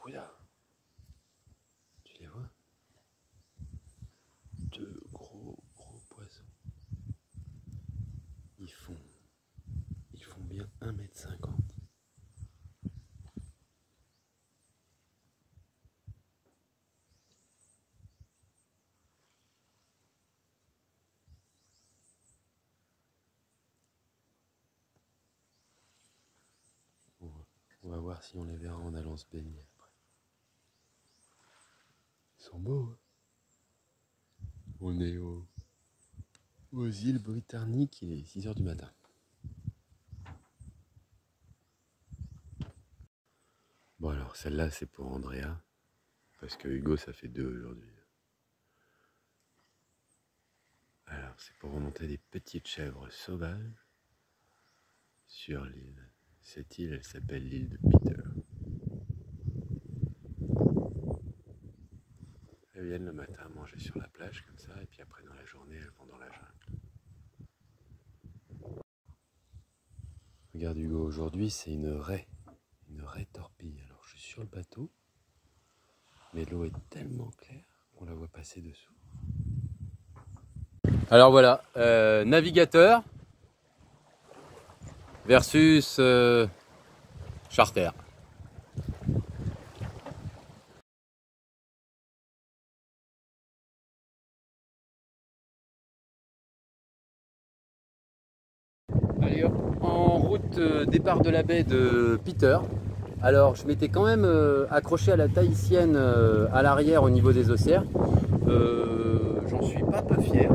Regarde. Tu les vois? Deux gros poissons. Ils font bien 1,50 m. On va voir si on les verra en allant se baigner après. Ils sont beaux, hein. On est aux îles Britanniques, il est 6 h du matin. Bon alors celle-là c'est pour Andrea, parce que Hugo ça fait 2 aujourd'hui. Alors c'est pour remonter des petites chèvres sauvages sur l'île. Cette île elle s'appelle l'île de Peter. Elles viennent le matin manger sur la plage comme ça, et puis après dans la journée elles vont dans la jungle. Regarde Hugo, aujourd'hui c'est une raie torpille. Alors je suis sur le bateau, mais l'eau est tellement claire qu'on la voit passer dessous. Alors voilà, navigateur versus charter. Allez hop, en route départ de la baie de Peter. Alors je m'étais quand même accroché à la tahitienne à l'arrière au niveau des haussières. J'en suis pas peu fier.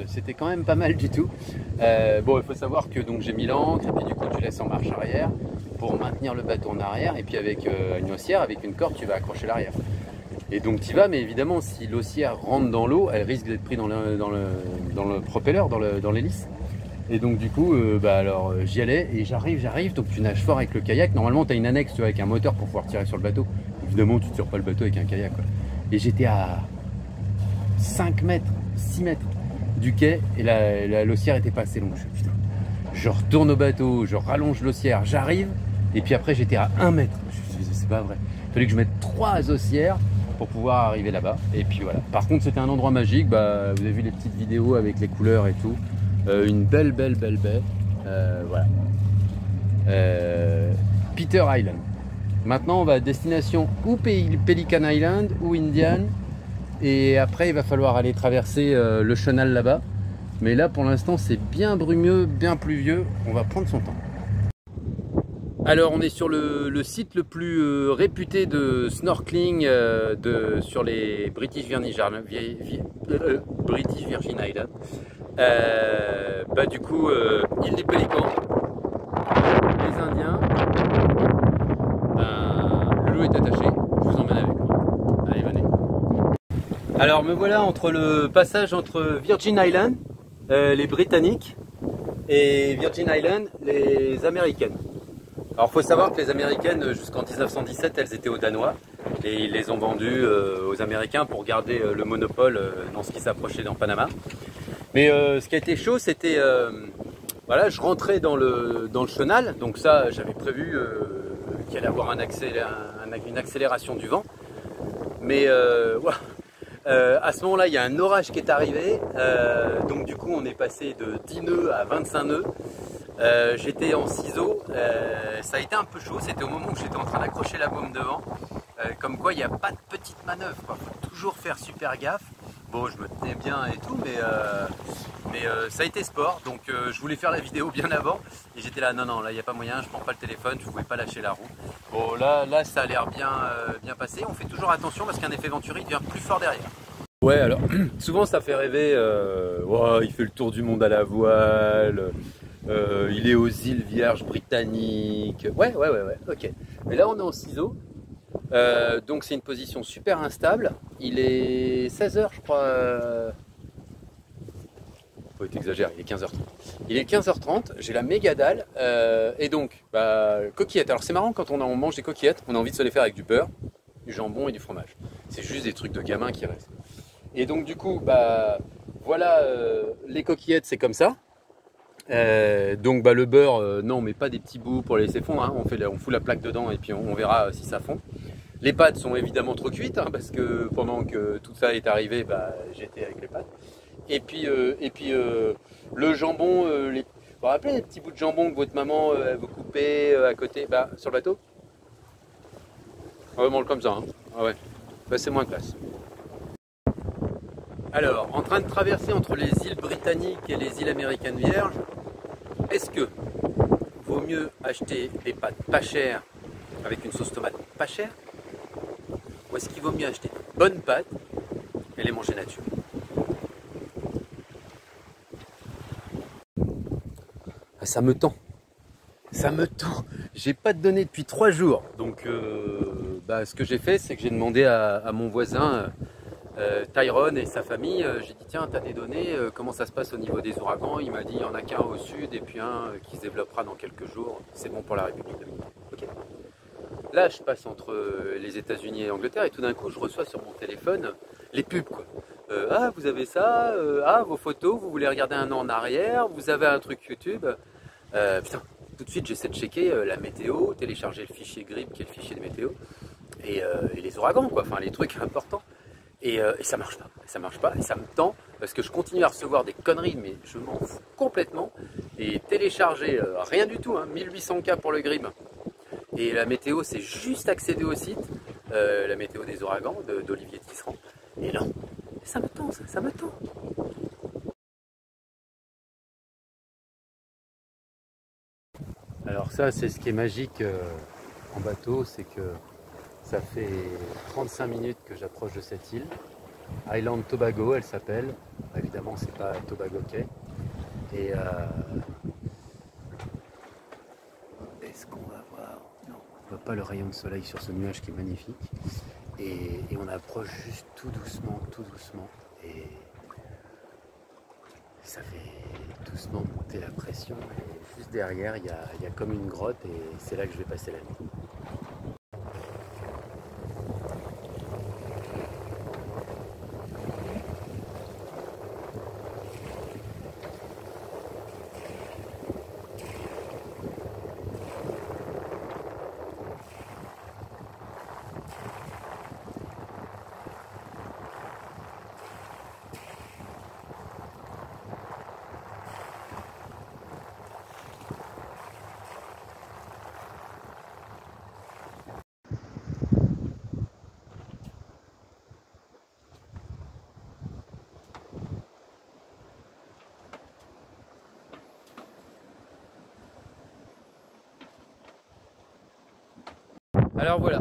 C'était quand même pas mal du tout. Bon, il faut savoir que donc j'ai mis l'ancre et puis du coup tu laisses en marche arrière pour maintenir le bateau en arrière, et puis avec une haussière, avec une corde, tu vas accrocher l'arrière. Et donc tu vas, mais évidemment si l'haussière rentre dans l'eau, elle risque d'être prise dans le propeller, dans l'hélice. Et donc du coup, alors j'y allais et j'arrive, donc tu nages fort avec le kayak. Normalement tu as une annexe, tu vois, avec un moteur pour pouvoir tirer sur le bateau. Évidemment tu tires pas le bateau avec un kayak, quoi. Et j'étais à 5 mètres, 6 mètres du quai, et l'haussière était pas assez longue. Je retourne au bateau, je rallonge l'haussière, j'arrive, et puis après j'étais à 1 mètre. Je me disais c'est pas vrai. Il fallait que je mette 3 haussières pour pouvoir arriver là-bas. Et puis voilà. Par contre c'était un endroit magique, vous avez vu les petites vidéos avec les couleurs et tout. Une belle baie. Voilà. Peter Island. Maintenant on va à destination ou Pelican Island ou Indian. Et après il va falloir aller traverser le chenal là-bas. Mais là pour l'instant c'est bien brumeux, bien pluvieux. On va prendre son temps. Alors on est sur le site le plus réputé de snorkeling sur les British Virgin Islands. Du coup, île des Pélicans, les Indiens, le loup est attaché, je vous emmène avec moi. Allez, venez. Alors me voilà entre le passage entre Virgin Islands, les Britanniques, et Virgin Islands, les Américaines. Alors il faut savoir que les Américaines, jusqu'en 1917, elles étaient aux Danois, et ils les ont vendues aux Américains pour garder le monopole dans ce qui s'approchait dans Panama. Mais ce qui a été chaud, c'était, voilà, je rentrais dans le chenal, donc ça j'avais prévu qu'il allait avoir une accélération du vent. Mais voilà. À ce moment-là, il y a un orage qui est arrivé, donc du coup on est passé de 10 nœuds à 25 nœuds. J'étais en ciseaux, ça a été un peu chaud, c'était au moment où j'étais en train d'accrocher la baume devant. Comme quoi il n'y a pas de petite manœuvre, il faut toujours faire super gaffe. Bon, je me tenais bien et tout, mais ça a été sport, donc je voulais faire la vidéo bien avant, et j'étais là, non, là il n'y a pas moyen, je prends pas le téléphone, je ne pouvais pas lâcher la roue. Bon, là ça a l'air bien passé, on fait toujours attention parce qu'un effet Venturi devient plus fort derrière. Ouais, alors, souvent ça fait rêver, il fait le tour du monde à la voile, il est aux îles Vierges britanniques, ouais, ok. Mais là on est en ciseaux. Donc c'est une position super instable. Il est 16 h je crois. Faut être exagéré, il est 15 h 30. Il est 15 h 30, j'ai la méga dalle. Et donc, coquillettes. Alors c'est marrant quand on mange des coquillettes, on a envie de se les faire avec du beurre, du jambon et du fromage. C'est juste des trucs de gamin qui restent. Et donc du coup, voilà, les coquillettes c'est comme ça. Donc le beurre, non on met pas des petits bouts pour les laisser fondre, hein. On fout la plaque dedans et puis on verra si ça fond. Les pâtes sont évidemment trop cuites, hein, parce que pendant que tout ça est arrivé, bah, j'étais avec les pâtes. Le jambon, vous vous rappelez les petits bouts de jambon que votre maman vous coupait à côté, bah, sur le bateau? Ah ouais, mange comme ça, hein. Ah ouais, bah, c'est moins classe. Alors, en train de traverser entre les îles britanniques et les îles américaines vierges, est-ce que vaut mieux acheter des pâtes pas chères avec une sauce tomate pas chère, ou est-ce qu'il vaut mieux acheter de bonnes pâtes et les manger nature? Ah, ça me tend. Ça me tend. J'ai pas de données depuis 3 jours. Donc ce que j'ai fait, c'est que j'ai demandé à mon voisin Tyrone et sa famille, j'ai dit tiens, t'as des données, comment ça se passe au niveau des ouragans? Il m'a dit il y en a qu'un au sud et puis un qui se développera dans quelques jours. C'est bon pour la République dominicaine. Okay. Là, je passe entre les États-Unis et l'Angleterre et tout d'un coup, je reçois sur mon téléphone les pubs, quoi. Ah, vous avez ça, ah, vos photos, vous voulez regarder un an en arrière, vous avez un truc YouTube. Putain, tout de suite, j'essaie de checker la météo, télécharger le fichier GRIB, qui est le fichier de météo, et les ouragans, quoi, enfin les trucs importants. Et ça marche pas, et ça me tend, parce que je continue à recevoir des conneries, mais je m'en fous complètement. Et télécharger, rien du tout, hein, 1800K pour le GRIB. Et la météo, c'est juste accéder au site, la météo des ouragans d'Olivier Tisserand. Et non, ça me tend, ça me tend. Alors ça, c'est ce qui est magique en bateau, c'est que ça fait 35 minutes que j'approche de cette île. Island Tobago, elle s'appelle. Évidemment, c'est pas Tobago Cay. Et est-ce qu'on va voir? Non, on voit pas le rayon de soleil sur ce nuage qui est magnifique. Et on approche juste tout doucement, et ça fait doucement monter la pression. Et juste derrière, il y a comme une grotte, et c'est là que je vais passer la nuit. Alors voilà,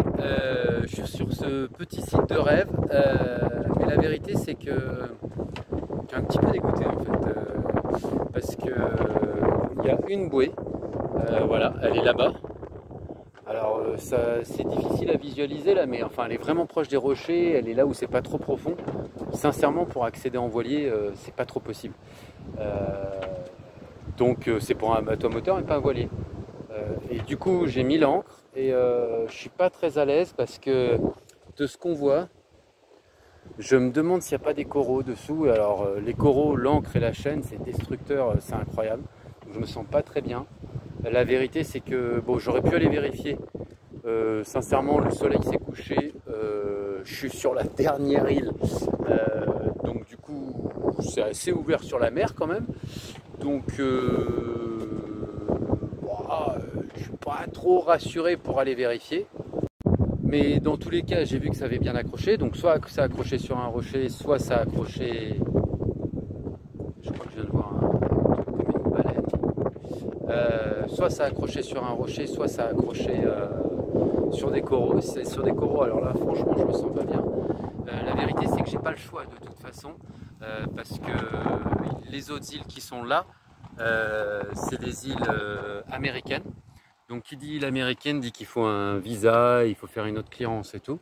je suis sur ce petit site de rêve, mais la vérité c'est que je suis un petit peu dégoûté en fait, parce que il y a une bouée, voilà, elle est là-bas. Alors c'est difficile à visualiser là, mais enfin elle est vraiment proche des rochers, elle est là où c'est pas trop profond. Sincèrement, pour accéder en voilier, c'est pas trop possible. Donc c'est pour un bateau à moteur et pas un voilier. Et du coup j'ai mis l'ancre et je suis pas très à l'aise parce que de ce qu'on voit, je me demande s'il n'y a pas des coraux dessous. Alors les coraux, l'ancre et la chaîne, c'est destructeur, c'est incroyable. Donc, je me sens pas très bien. La vérité c'est que bon, j'aurais pu aller vérifier. Sincèrement, le soleil s'est couché. Je suis sur la dernière île, donc du coup c'est assez ouvert sur la mer quand même. Donc je suis pas trop rassuré pour aller vérifier. Mais dans tous les cas, j'ai vu que ça avait bien accroché. Donc soit ça a accroché sur un rocher, soit ça a accroché... Je crois que je viens de voir un truc comme une baleine. Soit ça a accroché sur un rocher, soit ça a accroché sur des coraux. Si c'est sur des coraux, alors là, franchement, je me sens pas bien. La vérité, c'est que j'ai pas le choix de toute façon. Parce que les autres îles qui sont là, c'est des îles américaines. Donc qui dit île américaine dit qu'il faut un visa, il faut faire une autre clearance et tout.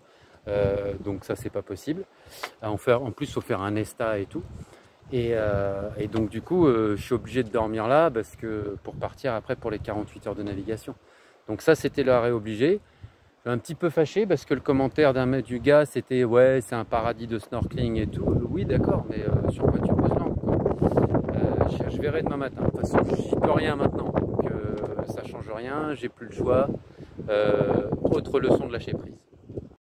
Donc ça c'est pas possible. En plus il faut faire un ESTA et tout. Et donc du coup je suis obligé de dormir là parce que pour partir après pour les 48 heures de navigation. Donc ça c'était l'arrêt obligé. Je suis un petit peu fâché parce que le commentaire du gars c'était ouais c'est un paradis de snorkeling et tout. Oui d'accord, mais sur quoi tu poses l'encre quoi. Je verrai demain matin. De toute façon j'y peux rien maintenant. Donc ça change rien, j'ai plus le choix. Autre leçon de lâcher prise.